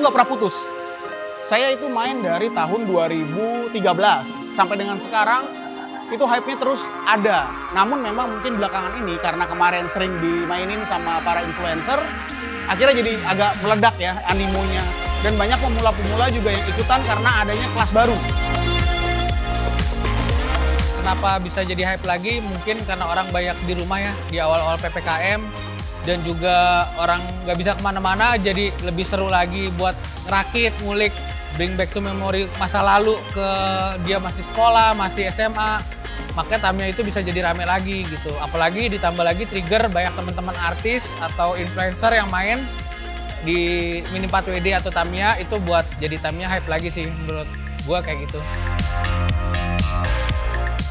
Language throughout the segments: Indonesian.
nggak pernah putus. Saya itu main dari tahun 2013 sampai dengan sekarang itu hype-nya terus ada. Namun memang mungkin belakangan ini karena kemarin sering dimainin sama para influencer, akhirnya jadi agak meledak ya animonya. Dan banyak pemula-pemula juga yang ikutan karena adanya kelas baru. Kenapa bisa jadi hype lagi? Mungkin karena orang banyak di rumah ya, di awal-awal PPKM. Dan juga orang nggak bisa kemana-mana, jadi lebih seru lagi buat ngerakit, ngulik, bring back to memory masa lalu ke dia masih sekolah, masih SMA. Makanya Tamiya itu bisa jadi rame lagi gitu. Apalagi ditambah lagi trigger banyak teman-teman artis atau influencer yang main di Mini 4WD atau Tamiya, itu buat jadi Tamiya hype lagi sih menurut gua kayak gitu.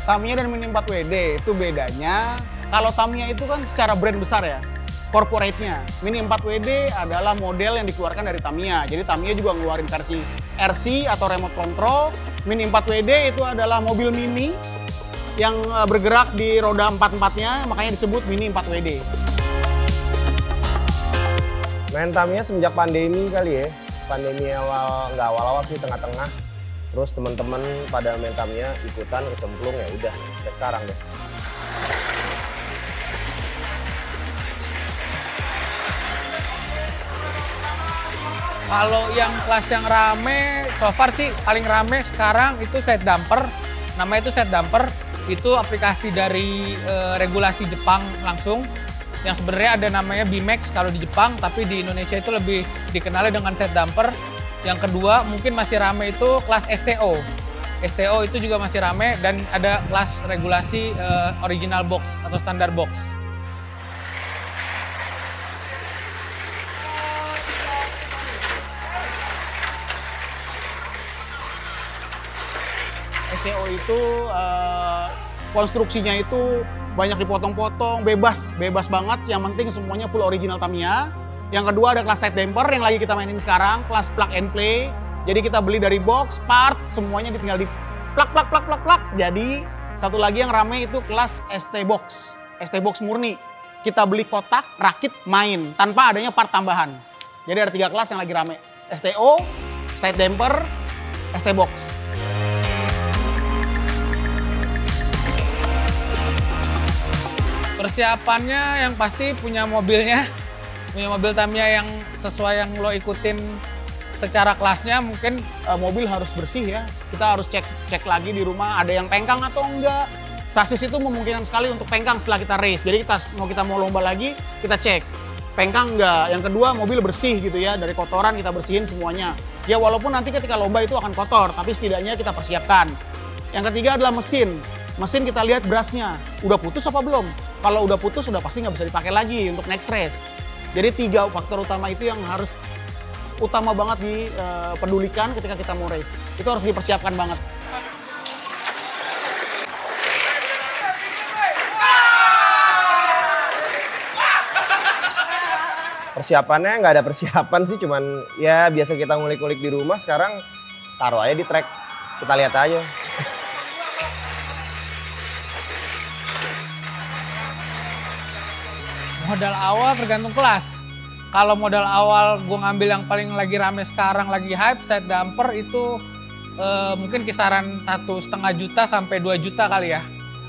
Tamiya dan Mini 4WD itu bedanya, kalau Tamiya itu kan secara brand besar ya, corporate-nya. Mini 4WD adalah model yang dikeluarkan dari Tamiya. Jadi Tamiya juga ngeluarin versi RC atau remote control. Mini 4WD itu adalah mobil mini yang bergerak di roda 4-4-nya, makanya disebut Mini 4WD. Main Tamiya semenjak pandemi kali ya. Pandemi nggak awal-awal sih, tengah-tengah. Terus teman-teman pada main Tamiya ikutan, kecemplung, ya udah kayak sekarang deh. Kalau yang kelas yang rame, so far sih paling rame sekarang itu Side Damper. Namanya itu Side Damper, itu aplikasi dari regulasi Jepang langsung. Yang sebenarnya ada namanya BMX kalau di Jepang, tapi di Indonesia itu lebih dikenali dengan Side Damper. Yang kedua mungkin masih rame itu kelas STO. STO itu juga masih rame dan ada kelas regulasi original box atau standar box. STO itu konstruksinya itu banyak dipotong-potong, bebas banget. Yang penting semuanya full original Tamiya. Yang kedua ada kelas side damper yang lagi kita mainin sekarang, kelas plug and play. Jadi kita beli dari box, part, semuanya tinggal di plug. Jadi satu lagi yang rame itu kelas ST box murni. Kita beli kotak, rakit, main tanpa adanya part tambahan. Jadi ada 3 kelas yang lagi rame. STO, side damper, ST box. Persiapannya yang pasti punya mobil Tamiya yang sesuai yang lo ikutin secara kelasnya. Mungkin mobil harus bersih ya. Kita harus cek lagi di rumah ada yang pengkang atau enggak. Sasis itu memungkinkan sekali untuk pengkang setelah kita race. Jadi kita mau lomba lagi, kita cek pengkang enggak. Yang kedua mobil bersih gitu ya, dari kotoran kita bersihin semuanya. Ya walaupun nanti ketika lomba itu akan kotor, tapi setidaknya kita persiapkan. Yang ketiga adalah mesin. Mesin kita lihat brasnya, udah putus apa belum? Kalau udah putus, udah pasti nggak bisa dipakai lagi untuk next race. Jadi 3 faktor utama itu yang harus utama banget dipedulikan ketika kita mau race. Itu harus dipersiapkan banget. Persiapannya nggak ada persiapan sih, cuman ya biasa kita ngulik-ngulik di rumah. Sekarang taruh aja di track, kita lihat aja. modal awal tergantung kelas. Kalau modal awal gue ngambil yang paling lagi rame sekarang, lagi hype, Side Damper itu mungkin kisaran 1,5 juta sampai 2 juta kali ya.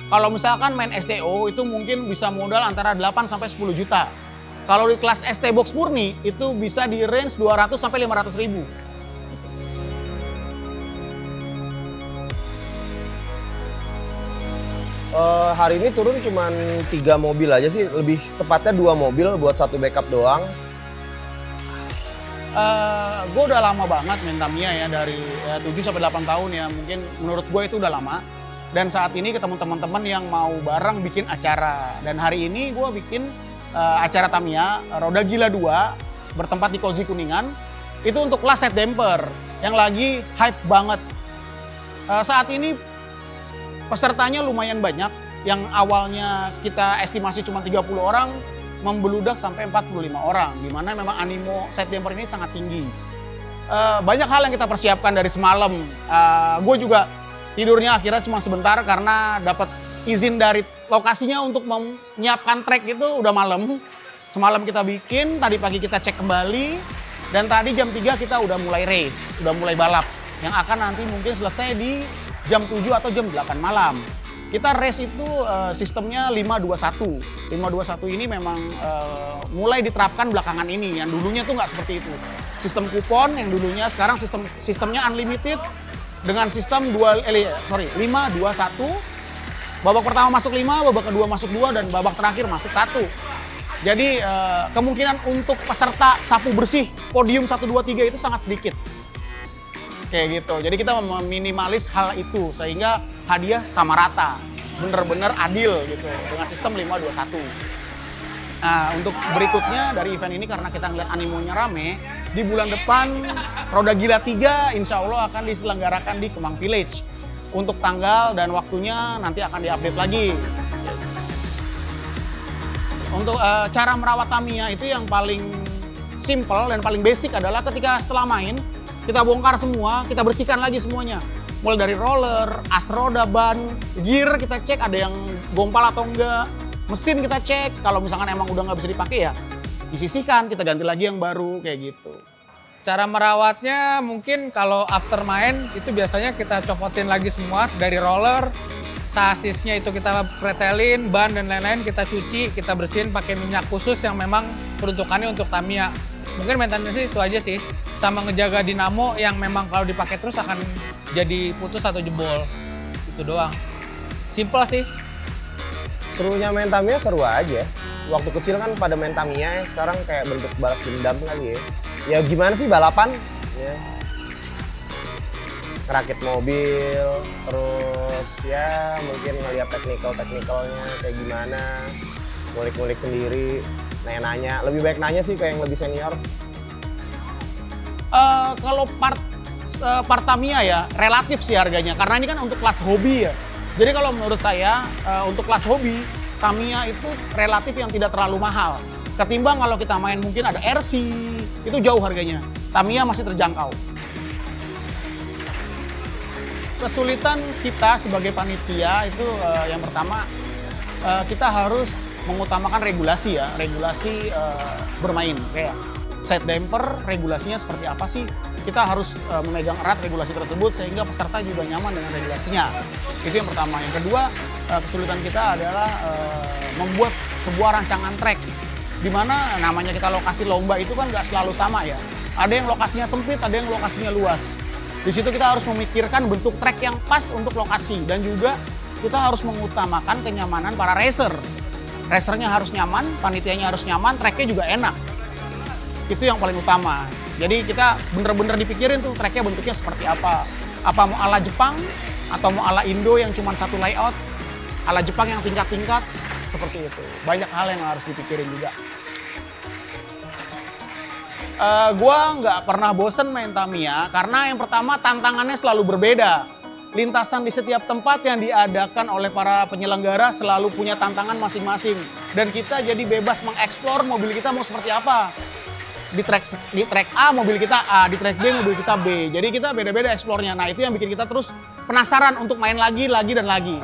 Kalau misalkan main STO itu mungkin bisa modal antara 8 sampai 10 juta. Kalau di kelas ST Box murni itu bisa di range 200 sampai 500 ribu. Hari ini turun cuma 3 mobil aja sih, lebih tepatnya 2 mobil buat 1 backup doang. Gue udah lama banget main Tamiya ya, dari 7 sampai 8 tahun ya, mungkin menurut gue itu udah lama. Dan saat ini ketemu teman-teman yang mau bareng bikin acara. Dan hari ini gue bikin acara Tamiya, Roda Gila 2, bertempat di Kozi Kuningan. Itu untuk kelas Side Damper yang lagi hype banget. Saat ini pesertanya lumayan banyak, yang awalnya kita estimasi cuma 30 orang, membeludak sampai 45 orang, di mana memang animo Side Damper ini sangat tinggi. Banyak hal yang kita persiapkan dari semalam. Gue juga tidurnya akhirnya cuma sebentar karena dapat izin dari lokasinya untuk menyiapkan track itu udah malam. Semalam kita bikin, tadi pagi kita cek kembali, Dan tadi jam 3 kita udah mulai race, udah mulai balap. Yang akan nanti mungkin selesai di jam 7 atau jam 8 malam. Kita race itu sistemnya 5-2-1. 5-2-1 ini memang mulai diterapkan belakangan ini. Yang dulunya tuh nggak seperti itu. Sistem kupon yang dulunya, sekarang sistemnya unlimited dengan sistem 5-2-1. Babak pertama masuk 5, babak kedua masuk 2, dan babak terakhir masuk 1. Jadi kemungkinan untuk peserta sapu bersih podium 1, 2, 3 itu sangat sedikit. Kayak gitu. Jadi kita meminimalis hal itu sehingga hadiah sama rata. Bener-bener adil gitu dengan sistem 5-2-1. Nah, untuk berikutnya dari event ini karena kita ngeliat animonya rame, di bulan depan Roda Gila 3 insya Allah akan diselenggarakan di Kemang Village. Untuk tanggal dan waktunya nanti akan diupdate lagi. Untuk cara merawat Tamiya itu yang paling simple dan paling basic adalah ketika setelah main, kita bongkar semua, kita bersihkan lagi semuanya. Mulai dari roller, as roda, ban, gear kita cek ada yang gompal atau enggak. Mesin kita cek, kalau misalkan emang udah nggak bisa dipakai ya disisihkan, kita ganti lagi yang baru, kayak gitu. Cara merawatnya mungkin kalau after main itu biasanya kita copotin lagi semua dari roller, sasisnya itu kita pretelin, ban dan lain-lain kita cuci, kita bersihin pakai minyak khusus yang memang peruntukannya untuk Tamiya. Mungkin maintenance itu aja sih, sama ngejaga dinamo yang memang kalau dipakai terus akan jadi putus atau jebol. Itu doang. Simple sih. Serunya main Tamiya seru aja. Waktu kecil kan pada main Tamiya ya, sekarang kayak bentuk balas dendam kali ya. Ya gimana sih balapan? Ya. Ngerakit mobil, terus ya mungkin ngeliat teknikalnya kayak gimana. Ngulik-ngulik sendiri, nanya-nanya. Lebih baik nanya sih ke yang lebih senior. Kalau part Tamiya ya relatif sih harganya, karena ini kan untuk kelas hobi ya. Jadi kalau menurut saya untuk kelas hobi, Tamiya itu relatif yang tidak terlalu mahal. Ketimbang kalau kita main mungkin ada RC, itu jauh harganya. Tamiya masih terjangkau. Kesulitan kita sebagai panitia itu yang pertama kita harus mengutamakan regulasi ya, regulasi bermain. Kayak side damper, regulasinya seperti apa sih? Kita harus memegang erat regulasi tersebut sehingga peserta juga nyaman dengan regulasinya. Itu yang pertama. Yang kedua, kesulitan kita adalah membuat sebuah rancangan trek. Di mana namanya kita lokasi lomba itu kan nggak selalu sama ya. Ada yang lokasinya sempit, ada yang lokasinya luas. Di situ kita harus memikirkan bentuk trek yang pas untuk lokasi. Dan juga kita harus mengutamakan kenyamanan para racer. Racernya harus nyaman, panitianya harus nyaman, treknya juga enak. Itu yang paling utama. Jadi kita bener-bener dipikirin tuh treknya bentuknya seperti apa. Apa mau ala Jepang atau mau ala Indo yang cuma satu layout. Ala Jepang yang tingkat-tingkat, seperti itu. Banyak hal yang harus dipikirin juga. Gua nggak pernah bosen main Tamiya karena yang pertama tantangannya selalu berbeda. Lintasan di setiap tempat yang diadakan oleh para penyelenggara selalu punya tantangan masing-masing. Dan kita jadi bebas mengeksplor mobil kita mau seperti apa. Di track A mobil kita A, di track B mobil kita B. Jadi kita beda-beda eksplornya. Nah itu yang bikin kita terus penasaran untuk main lagi dan lagi.